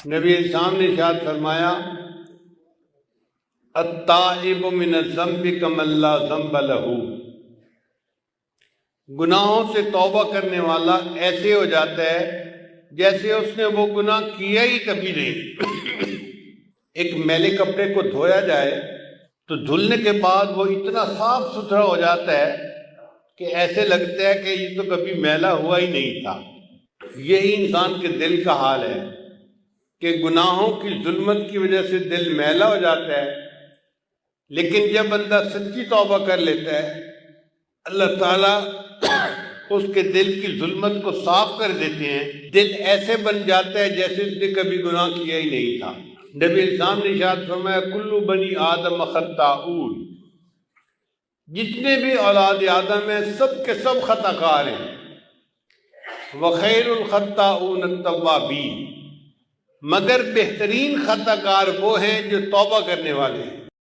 نبی اسلام نے ارشاد فرمایا التائب من الذنب کمن لا ذنب لہ، گناہوں سے توبہ کرنے والا ایسے ہو جاتا ہے جیسے اس نے وہ گناہ کیا ہی کبھی نہیں۔ ایک میلے کپڑے کو دھویا جائے تو دھلنے کے بعد وہ اتنا صاف ستھرا ہو جاتا ہے کہ ایسے لگتا ہے کہ یہ تو کبھی میلا ہوا ہی نہیں تھا۔ یہی انسان کے دل کا حال ہے کہ گناہوں کی ظلمت کی وجہ سے دل میلا ہو جاتا ہے، لیکن جب بندہ سچی توبہ کر لیتا ہے اللہ تعالیٰ اس کے دل کی ظلمت کو صاف کر دیتے ہیں، دل ایسے بن جاتا ہے جیسے اس نے کبھی گناہ کیا ہی نہیں تھا۔ نبی اسلام نے ارشاد فرمایا کل بنی آدم خطاؤن، جتنے بھی اولاد آدم ہیں سب کے سب خطا کار ہیں، وخیر الخطاؤن التوابین، مگر بہترین خطا کار وہ ہیں جو توبہ کرنے والے ہیں۔